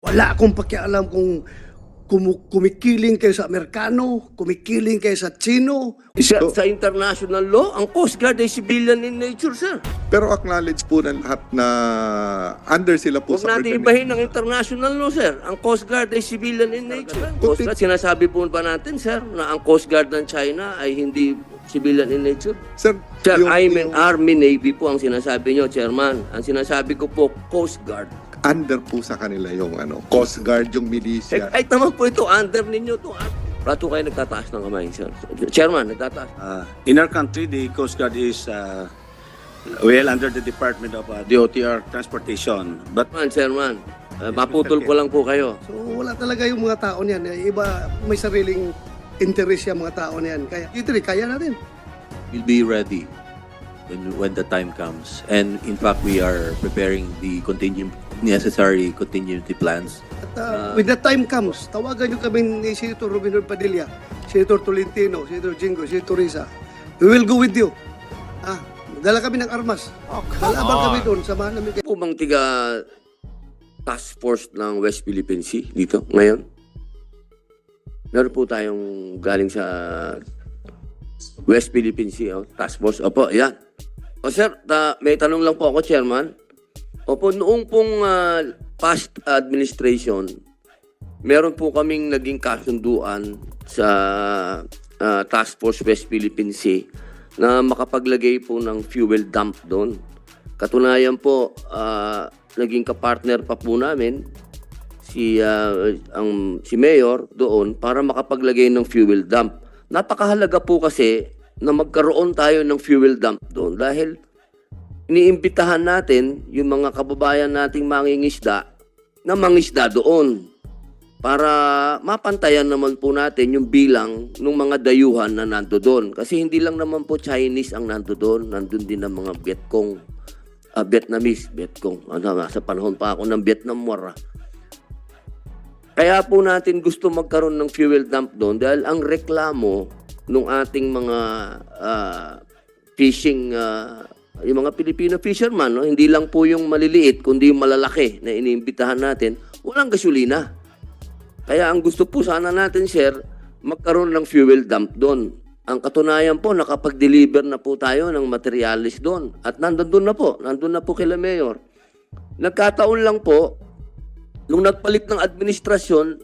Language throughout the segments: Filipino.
Wala akong pakialam kung kumikiling kayo sa Amerikano, kumikiling kayo sa Chino. Sa international law, ang Coast Guard ay civilian in nature, sir. Pero acknowledge po ng lahat na under sila po Huwag sa natin ibahin ng international law, sir. Ang Coast Guard ay civilian in nature. Coast Guard, sinasabi po ba natin, sir, na ang Coast Guard ng China ay hindi civilian in nature? Sir, Sir, I mean yung Army, Navy po ang sinasabi nyo, Chairman. Ang sinasabi ko po, Coast Guard. under po sa kanila yung Coast Guard, yung Eh, militia. kahit naman po ito, under ninyo ito. Rato kayo nagtataas ng kamay, sir. Chairman, nagtataas. In our country, the Coast Guard is well under the Department of DOTR Transportation. But Chairman, maputol ko lang po kayo. So wala talaga yung mga tao niyan. Iba may sariling interest yung mga tao niyan. Kaya ito rin, kaya natin. We'll be ready when the time comes. And in fact, we are preparing the necessary contingency plans. At when the time comes, tawagan nyo kami ni Senator Robin Hood Padilla, Senator Tolentino, Senator Jingo, Senator Risa. We will go with you. Dala kami ng armas. Lalabang kami doon. Samahan namin kayo. Po bang tiga task force ng West Philippine Sea dito ngayon? Meron po tayong galing sa West Philippine Sea, task force. Opo, yan. O sir, may tanong lang po ako, Chairman. Opo, noong pong past administration, meron po kaming naging kasunduan sa Task Force West Philippine Sea na makapaglagay po ng fuel dump doon. Katunayan po, naging kapartner pa po namin si Mayor doon para makapaglagay ng fuel dump. Napakahalaga po kasi na magkaroon tayo ng fuel dump doon dahil iniimbitahan natin yung mga kababayan nating mangingisda na mangisda doon para mapantayan naman po natin yung bilang ng mga dayuhan na nando doon. Kasi hindi lang naman po Chinese ang nando doon, nandun din ang mga Vietcong, Vietnamese, Vietcong. Sa panahon pa ako ng Vietnam War. Kaya po natin gusto magkaroon ng fuel dump doon dahil ang reklamo ng ating mga fishing yung mga Filipino fisherman, hindi lang po yung maliliit, kundi yung malalaki na iniimbitahan natin, walang gasolina. Kaya ang gusto po sana natin, sir, magkaroon ng fuel dump doon. Ang katunayan po, nakapag-deliver na po tayo ng materialis doon. At nandun na po kila Mayor. Nagkataon lang po, nung nagpalit ng administrasyon,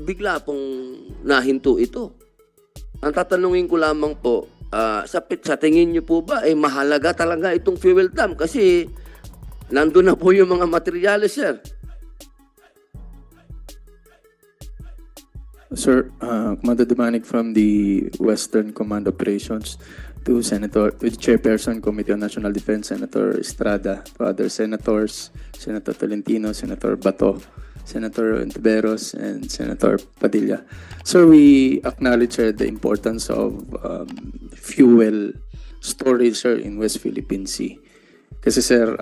bigla pong nahinto ito. Ang tatanungin ko lamang po, sa tingin niyo po ba, mahalaga talaga itong fuel dump? Kasi nandun na po yung mga materyales, sir. Sir, Commander Dumanik from the Western Command Operations to the Chairperson Committee on National Defense, Senator Estrada, to other senators, Senator Tolentino, Senator Bato, Senator Ontiveros, and Senator Padilla. So we acknowledge, sir, the importance of fuel storage, sir, in West Philippine Sea. Kasi, sir,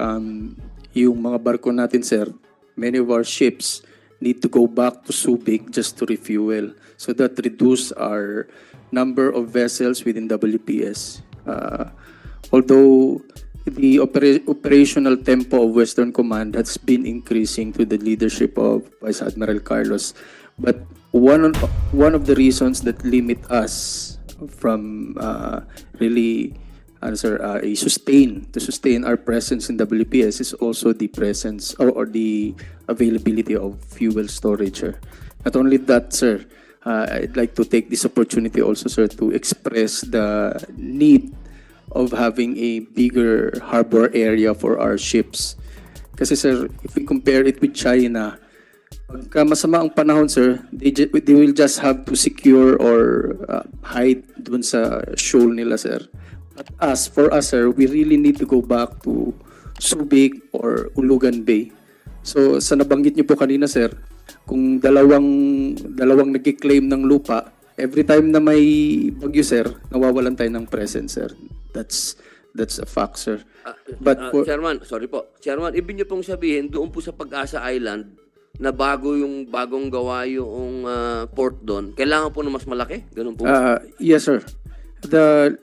yung mga barko natin, sir, many of our ships need to go back to Subic just to refuel. So that reduce our number of vessels within WPS. Although the operational tempo of Western Command has been increasing to the leadership of Vice Admiral Carlos, but one of the reasons that limit us from really sustain our presence in WPS is also the presence or the availability of fuel storage, sir. Not only that, sir, I'd like to take this opportunity also, sir, to express the need of having a bigger harbor area for our ships. Kasi, sir, if we compare it with China, pagka masama ang panahon, sir, they will just have to secure or hide dun sa shoal nila, sir. But for us, sir, we really need to go back to Subic or Ulugan Bay. So, sa nabanggit niyo po kanina, sir, kung dalawang nag-claim ng lupa, every time na may bagyo, sir, nawawalan tayo ng presence, sir. That's a fact, sir. But Chairman, sorry po. Chairman, ibig niyo pong sabihin, doon po sa Pag-asa Island, na bagong gawa yung port doon, kailangan po na mas malaki? Ganun po? Yes, sir. The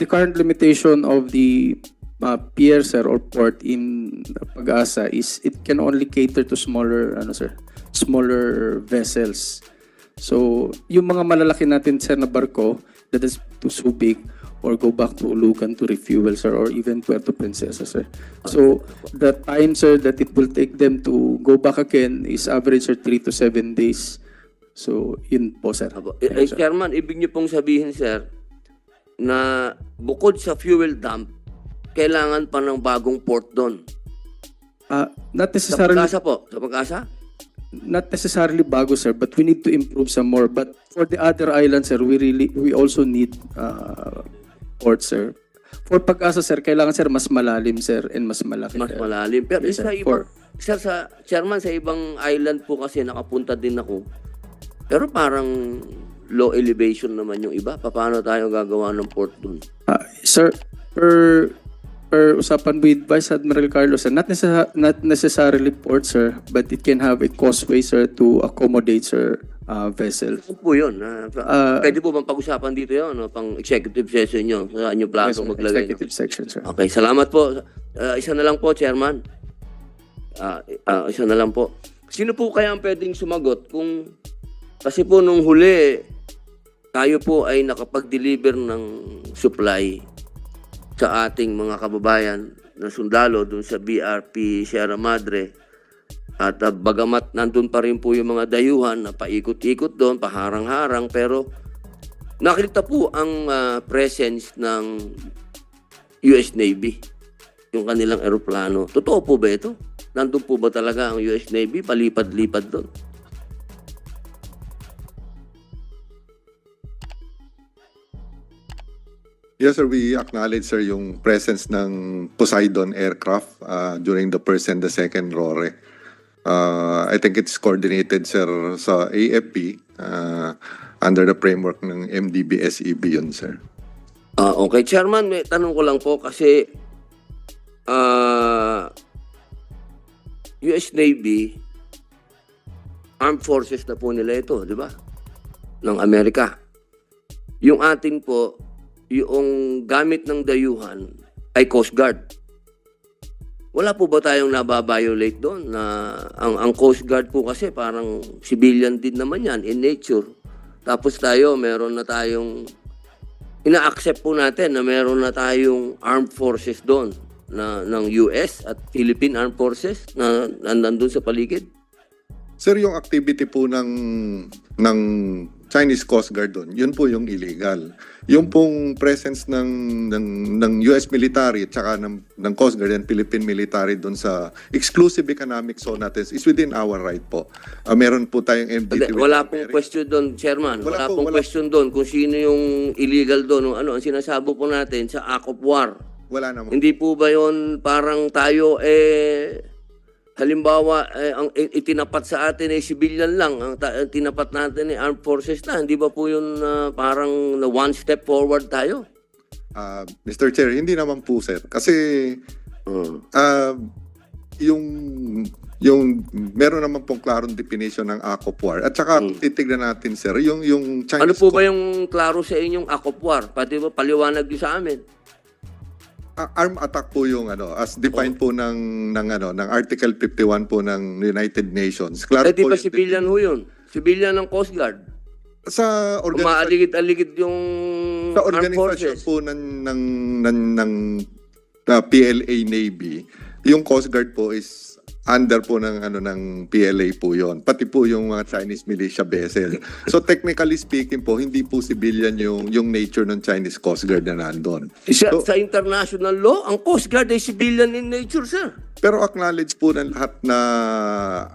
current limitation of the pier, sir, or port in Pag-asa is it can only cater to smaller smaller vessels. So, yung mga malalaki natin, sir, na barko, that is too so big, or go back to Ulugan to refuel, sir, or even Puerto Princesa, sir. So, the time, sir, that it will take them to go back again is average, sir, 3 to 7 days. So, yun po, sir. Sir. Chairman, ibig niyo pong sabihin, sir, na bukod sa fuel dump, kailangan pa ng bagong port doon. Not Sa necessarily, Pag-asa po? Sa Pag-asa? not necessarily bago, sir, but we need to improve some more. But for the other islands, sir, we also need ports, sir. For Pag-asa, sir, kailangan, sir, mas malalim, sir, and mas malaki. Mas sir. malalim. Pero Yes, sa sir. ibang, sir, sa chairman, sa ibang island po kasi nakapunta din ako. Pero parang low elevation naman yung iba. Paano tayo gagawa ng port dun? Sir, per usapan with Vice Admiral Carlos, sir, not necessarily port, sir, but it can have a causeway, sir, to accommodate, sir, vessels. Ano po yun? Pwede po bang pag-usapan dito yun? No? Pang executive session nyo? Saan nyo plano Yes, sir. maglagay? No? Executive section, sir. Okay, salamat po. Isa na lang po, Chairman. Isa na lang po. Sino po kaya ang pwedeng sumagot kung... Kasi po nung huli, tayo po ay nakapag-deliver ng supply sa ating mga kababayan na sundalo dun sa BRP Sierra Madre. At bagamat nandun pa rin po yung mga dayuhan na paikot-ikot doon, paharang-harang, pero nakita po ang presence ng US Navy, yung kanilang eroplano. Totoo po ba ito? Nandun po ba talaga ang US Navy? Palipad-lipad doon. Yes, sir. We acknowledge, sir, yung presence ng Poseidon aircraft during the first and the second RORE. I think it's coordinated, sir, sa AFP under the framework ng MDB-SEB yun, sir. Okay, Chairman, may tanong ko lang po kasi US Navy, armed forces na po nila ito, di ba? Ng Amerika. Yung atin po, yung gamit ng dayuhan ay Coast Guard. Wala po ba tayong nababiolate doon? Na ang Coast Guard po kasi parang civilian din naman yan in nature. Tapos tayo, meron na tayong ina-accept po natin na meron na tayong armed forces doon na ng US at Philippine Armed Forces na nandun sa paligid. Sir, yung activity po ng Chinese Coast Guard doon, yun po yung illegal. Yung pong presence ng US military at saka ng Coast Guard and Philippine military doon sa exclusive economic zone natin is within our right po. Meron po tayong MDT. Wala pong question doon, Chairman. Wala pong question doon kung sino yung illegal doon. Ano, ang sinasabo po natin sa Act of War. Wala naman. Hindi po ba yun parang tayo halimbawa ang itinapat sa atin ay civilian lang, ang tinapat natin ay armed forces na, hindi ba po yun parang na one step forward tayo? Mr. Chair, hindi naman po, sir. Kasi yung meron naman pong klarong definition ng Act of War. At saka kung titignan natin, sir, yung Chinese... Ano po ba yung klaro sa inyong Act of War? Pati ba paliwanag niyo sa amin? Armed attack po yung as defined po ng Article 51 po ng United Nations. Klaro Di po ba civilian ho yun? Civilian ng Coast Guard. sa Umaaligid-aligid yung sa armed organisasyon forces. po ng PLA Navy, yung Coast Guard po is under po ng PLA po yon, pati po yung mga Chinese militia vessel. So technically speaking po, hindi po civilian yung nature ng Chinese Coast Guard na nandun. Sa international law, ang Coast Guard ay civilian in nature, sir. Pero acknowledge po ng lahat na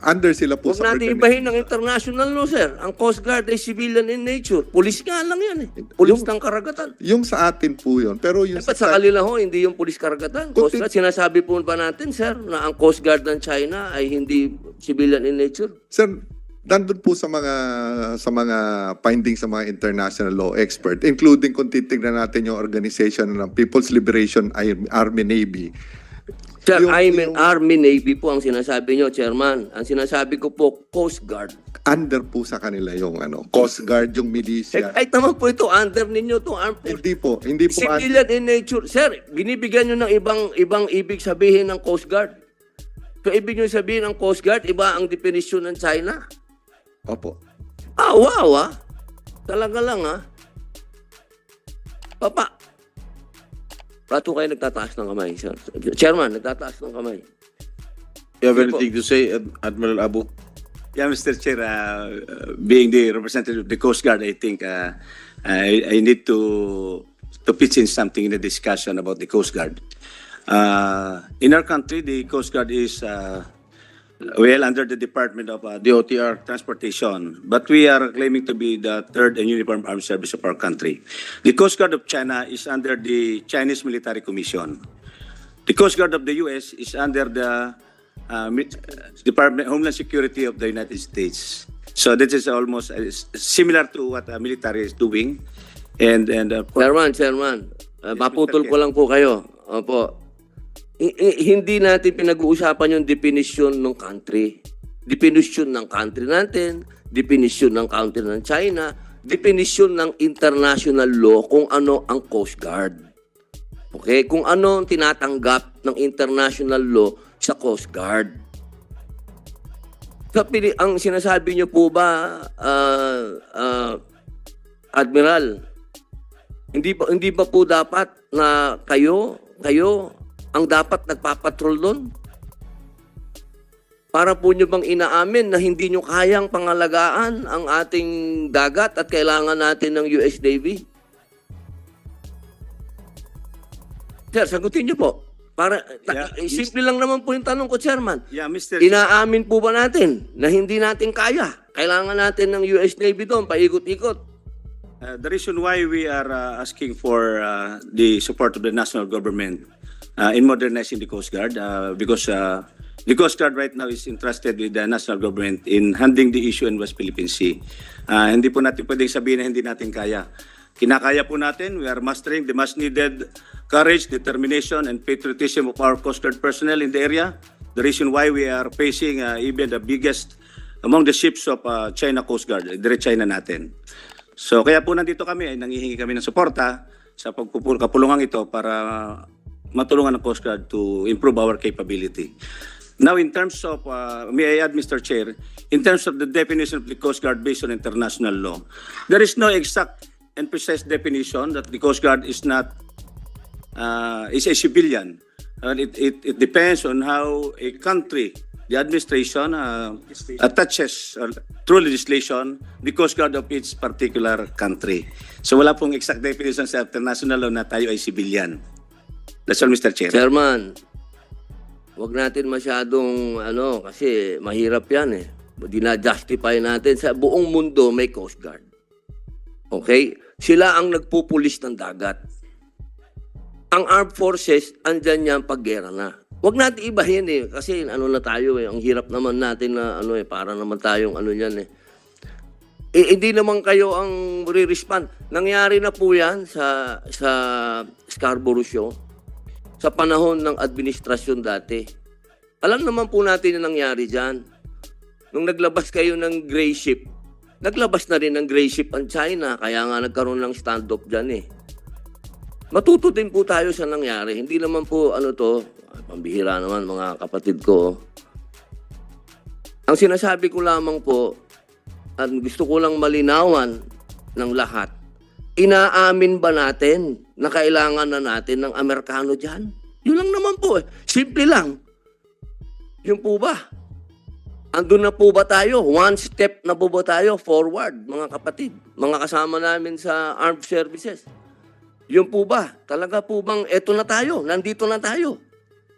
under sila po Huwag natin ibahin ng international law, sir. Ang Coast Guard ay civilian in nature. Pulis nga lang yan eh. Pulis ng karagatan. Yung sa atin po yon, pero yung Dapat sa kanila ho, hindi yung pulis karagatan. Coast Guard, sinasabi po ba natin, sir, na ang Coast Guard ng China ay hindi civilian in nature? Sir, nandun po sa mga findings sa mga international law expert, including kung titignan natin yung organization ng People's Liberation Army Navy. Sir, Army Navy po ang sinasabi nyo, Chairman. Ang sinasabi ko po, Coast Guard. Under po sa kanila yung Coast Guard, yung militia. Kahit naman po ito, under ninyo ito, armed forces. Hindi po Civilian in nature. Sir, binibigyan nyo ng ibang ibig sabihin ng Coast Guard. So, ibig nyo sabihin ang Coast Guard, iba ang definition ng China? Opo. Ah, wow, ah. Talaga lang, ah. Papa. Ba't kayo nagtataas ng kamay, sir? Chairman, nagtataas ng kamay. You have anything to say, Admiral Abu? Yeah, Mr. Chair, being the representative of the Coast Guard, I think I need to pitch in something in the discussion about the Coast Guard. In our country, the Coast Guard is well under the Department of DOTR Transportation, but we are claiming to be the third and uniform armed service of our country. The Coast Guard of China is under the Chinese Military Commission. The Coast Guard of the U.S. is under the Department of Homeland Security of the United States. So this is almost similar to what military is doing. And Chairman, maputol ko lang po kayo. Opo. Hindi natin pinag-uusapan yung definition ng country. Definition ng country natin, definition ng country ng China, definition ng international law kung ano ang Coast Guard. Okay? Kung ano ang tinatanggap ng international law sa Coast Guard. So, ang sinasabi niyo po ba, Admiral, hindi ba po dapat na kayo ang dapat nagpapatrol doon? Para po nyo bang inaamin na hindi nyo kayang pangalagaan ang ating dagat at kailangan natin ng US Navy? Sir, sagutin nyo po. Simple lang naman po yung tanong ko, Chairman. yeah, Mr. Inaamin po ba natin na hindi natin kaya? Kailangan natin ng US Navy doon, paikot-ikot. The reason why we are asking for the support of the national government in modernizing the Coast Guard, because the Coast Guard right now is entrusted with the national government in handling the issue in West Philippine Sea. Hindi po natin pwedeng sabihin na hindi natin kaya. Kinakaya po natin. We are mastering the much needed courage, determination, and patriotism of our Coast Guard personnel in the area. The reason why we are facing even the biggest among the ships of China Coast Guard, dire China natin. So kaya po nandito kami, ay nangihingi kami ng suporta sa kapulungan ito para matulungan ng Coast Guard to improve our capability. Now in terms of, may I add Mr. Chair, in terms of the definition of the Coast Guard based on international law, there is no exact and precise definition that the Coast Guard is not, is a civilian. It depends on how a country, the administration attaches through legislation the Coast Guard of its particular country. So wala pong exact definition sa international law na tayo ay civilian. That's all, Mr. Chair. Chairman, wag natin masyadong kasi mahirap yan eh. Dina-justify natin sa buong mundo may Coast Guard. Okay? Sila ang nagpupulis ng dagat. Ang armed forces, andyan yan pag-gera na. Wag natin ibahin eh. Kasi na tayo eh. Ang hirap naman natin na para naman tayong yan eh. Hindi naman kayo ang re-respond. Nangyari na po yan sa Scarborough Show. Sa panahon ng administrasyon dati. Alam naman po natin yung nangyari dyan. Nung naglabas kayo ng gray ship, naglabas na rin ng gray ship ang China. Kaya nga nagkaroon ng standoff dyan eh. Matuto din po tayo sa nangyari. Hindi naman po pambihira naman mga kapatid ko. Ang sinasabi ko lamang po, at gusto ko lang malinawan ng lahat, inaamin ba natin na kailangan na natin ng Amerikano dyan? Yun lang naman po eh. Simple lang. Yun po ba? Andun na po ba tayo? One step na po ba tayo forward, mga kapatid? Mga kasama namin sa armed services. Yun po ba? Talaga po bang eto na tayo? Nandito na tayo?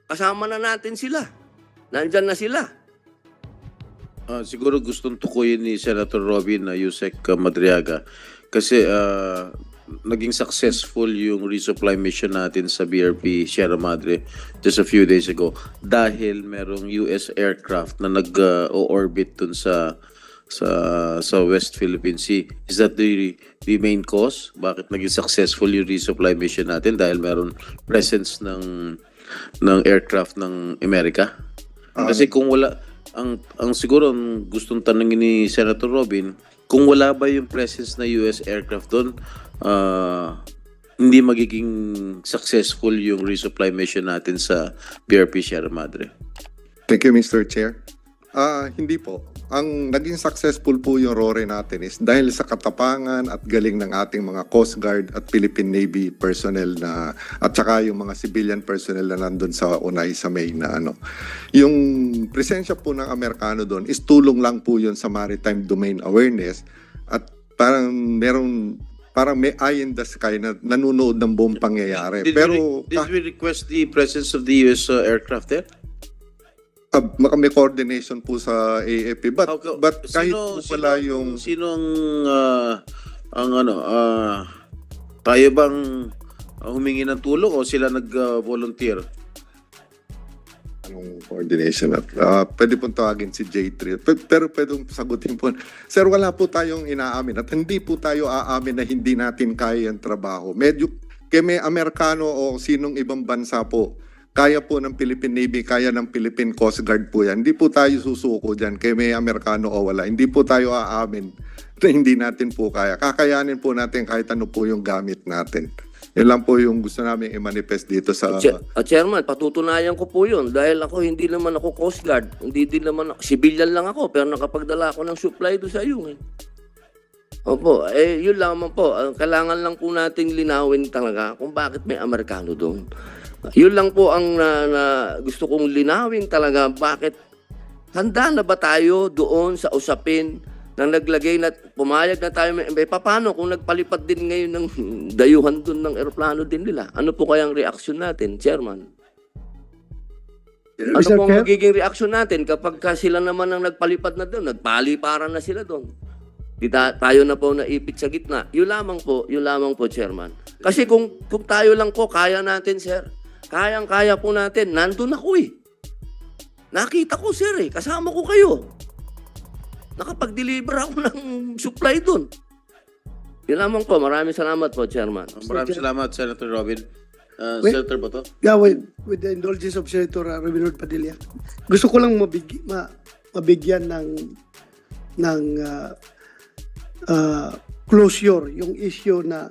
Kasama na natin sila. Nandyan na sila. Siguro gustong tukuyin ni Senator Robin na Yusek Madriaga kasi naging successful yung resupply mission natin sa BRP Sierra Madre just a few days ago dahil merong US aircraft na nag-orbit dun sa West Philippine Sea. Is that the main cause? Bakit naging successful yung resupply mission natin? Dahil meron presence ng aircraft ng Amerika? Kasi kung wala, ang siguro ang gustong tanongin ni Senator Robin, kung wala ba yung presence na US aircraft doon, hindi magiging successful yung resupply mission natin sa BRP Sierra Madre. Thank you, Mr. Chair. Hindi po. Ang naging successful po yung RORE natin is dahil sa katapangan at galing ng ating mga Coast Guard at Philippine Navy personnel na at saka yung mga civilian personnel na nandun sa Unay sa May na ano. Yung presensya po ng Amerikano doon is tulong lang po yun sa maritime domain awareness at parang may eye in the sky na nanonood ng buong pangyayari. Pero Did we request the presence of the US aircraft there? may coordination po sa AFP but kahit po pala yung Sino tayo bang humingi ng tulong o sila nag-volunteer? anong coordination at pwede pong tawagin si J3 pero pwedeng sagutin po. Sir, wala po tayong inaamin at hindi po tayo aamin na hindi natin kaya yung trabaho. Medyo kaya may Amerikano o sinong ibang bansa po kaya po ng Philippine Navy, kaya ng Philippine Coast Guard po yan. Hindi po tayo susuko dyan kaya may Amerikano o wala. Hindi po tayo aamin na hindi natin po kaya. Kakayanin po natin kahit ano po yung gamit natin. Yan lang po yung gusto namin i-manifest dito sa... Chairman, patutunayan ko po yun dahil ako hindi naman ako Coast Guard, hindi din naman ako, civilian lang ako pero nakapagdala ako ng supply doon sa iyo. Opo, yun lamang po. Kailangan lang po nating linawin talaga kung bakit may Amerikano doon. Yun lang po ang gusto kong linawin talaga. Bakit handa na ba tayo doon sa usapin na naglagay na pumayag na tayo? Paano kung nagpalipad din ngayon ng dayuhan doon ng eroplano din nila? Ano po kayang reaksyon natin, Chairman? Ano Mr. po ang Chair? magiging reaksyon natin kapag sila naman ang nagpalipad na doon, nagpaliparan na sila doon? Tayo na po naipit sa gitna. Yun lamang po, Chairman. Kasi kung tayo lang po, kaya natin, sir. Kayang-kaya po natin. Nandun ako eh. Nakita ko, sir eh. Kasama ko kayo. Nakapag-deliver ako ng supply doon. Yun lamang po. Maraming salamat po, Chairman. Maraming salamat, Senator Robin. Wait. Senator Bato? Yeah, with the indulgence of Senator Robin Hood Padilla, gusto ko lang mabigyan ng closure yung issue na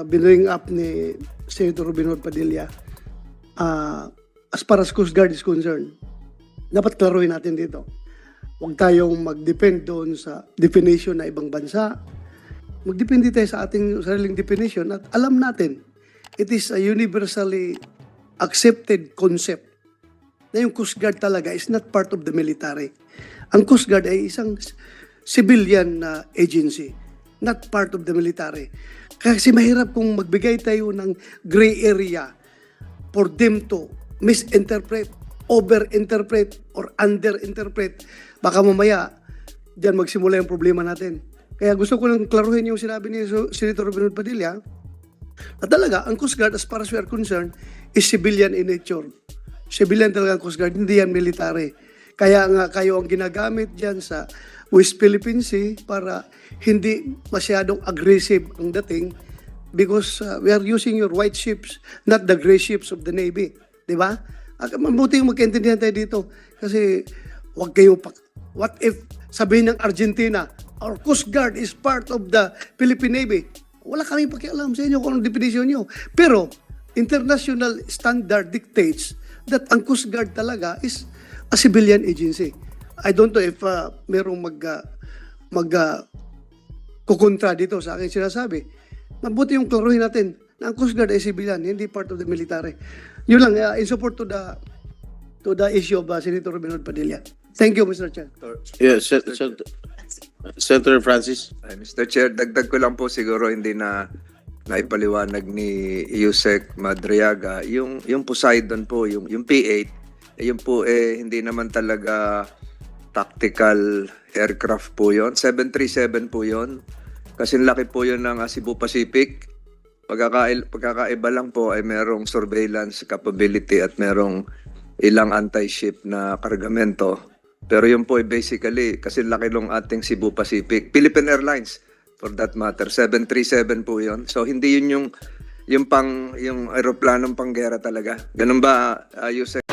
binring up ni Senator Robin Hood Padilla. As far as Coast Guard is concerned, dapat klaruhin natin dito. Huwag tayong mag-depend doon sa definition na ibang bansa. Mag-depende tayo sa ating sariling definition at alam natin, it is a universally accepted concept na yung Coast Guard talaga is not part of the military. Ang Coast Guard ay isang civilian agency, not part of the military. Kasi mahirap kung magbigay tayo ng gray area for them to misinterpret, overinterpret, or underinterpret. Baka mamaya, dyan magsimula yung problema natin. Kaya gusto ko lang klaruhin yung sinabi ni Senator Robin Hood Padilla na talaga, ang Coast Guard, as far as we are concerned, is civilian in nature. Civilian talaga ang Coast Guard, hindi yan military. Kaya nga kayo ang ginagamit dyan sa West Philippine Sea para hindi masyadong aggressive ang dating because we are using your white ships, not the gray ships of the Navy. Diba? Mabuti yung magkaintindihan tayo dito kasi wag kayo what if sabihin ng Argentina, our Coast Guard is part of the Philippine Navy. Wala kaming pakialam sa inyo kung anong definition nyo. Pero international standard dictates that ang Coast Guard talaga is a civilian agency. I don't know if merong kukontra dito sa aking sinasabi. Mabuti yung klaruhin natin na ang Coast Guard ay civilian, hindi part of the military. Yun lang, in support to the issue of Senator Robin Hood Padilla. Thank you, Mr. Chair. Yes, Senator Francis. Mr. Chair, dagdag ko lang po siguro hindi na naipaliwanag ni Yusek Madriaga. Yung Poseidon po, yung P-8, yun po hindi naman talaga tactical aircraft po yun. 737 po yun. Kasi laki po yun ng Cebu Pacific. Pagkakaiba lang po ay merong surveillance capability at merong ilang anti-ship na kargamento. Pero yun po ay basically, kasi laki ng ating Cebu Pacific. Philippine Airlines, for that matter, 737 po yun. So hindi yun yung aeroplanong panggera talaga. Ganun ba, Yusek?